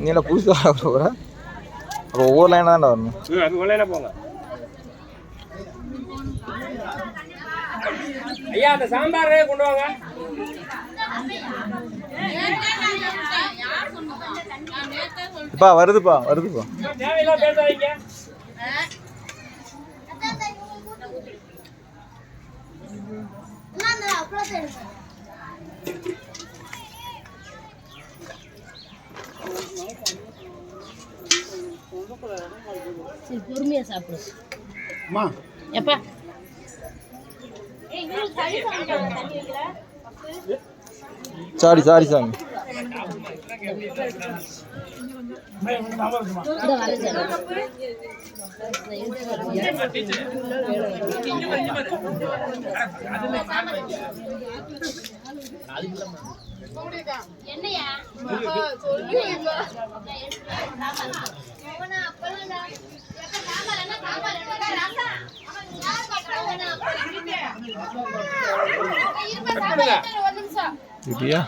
நீ என்ன புதுசாக போகிற? அப்போ ஒவ்வொரு லைனாக தான் வரணும். ஒவ்வொரு லைனாக போங்க. ஐயா அந்த சாம்பார் கொண்டு வாங்க. வருதுப்பா. தேவையில்லாம் பேசாதீங்க. பொறுமையா சாப்பிடு. எப்பா சாரி சாமி. என்னையா இப்படியா?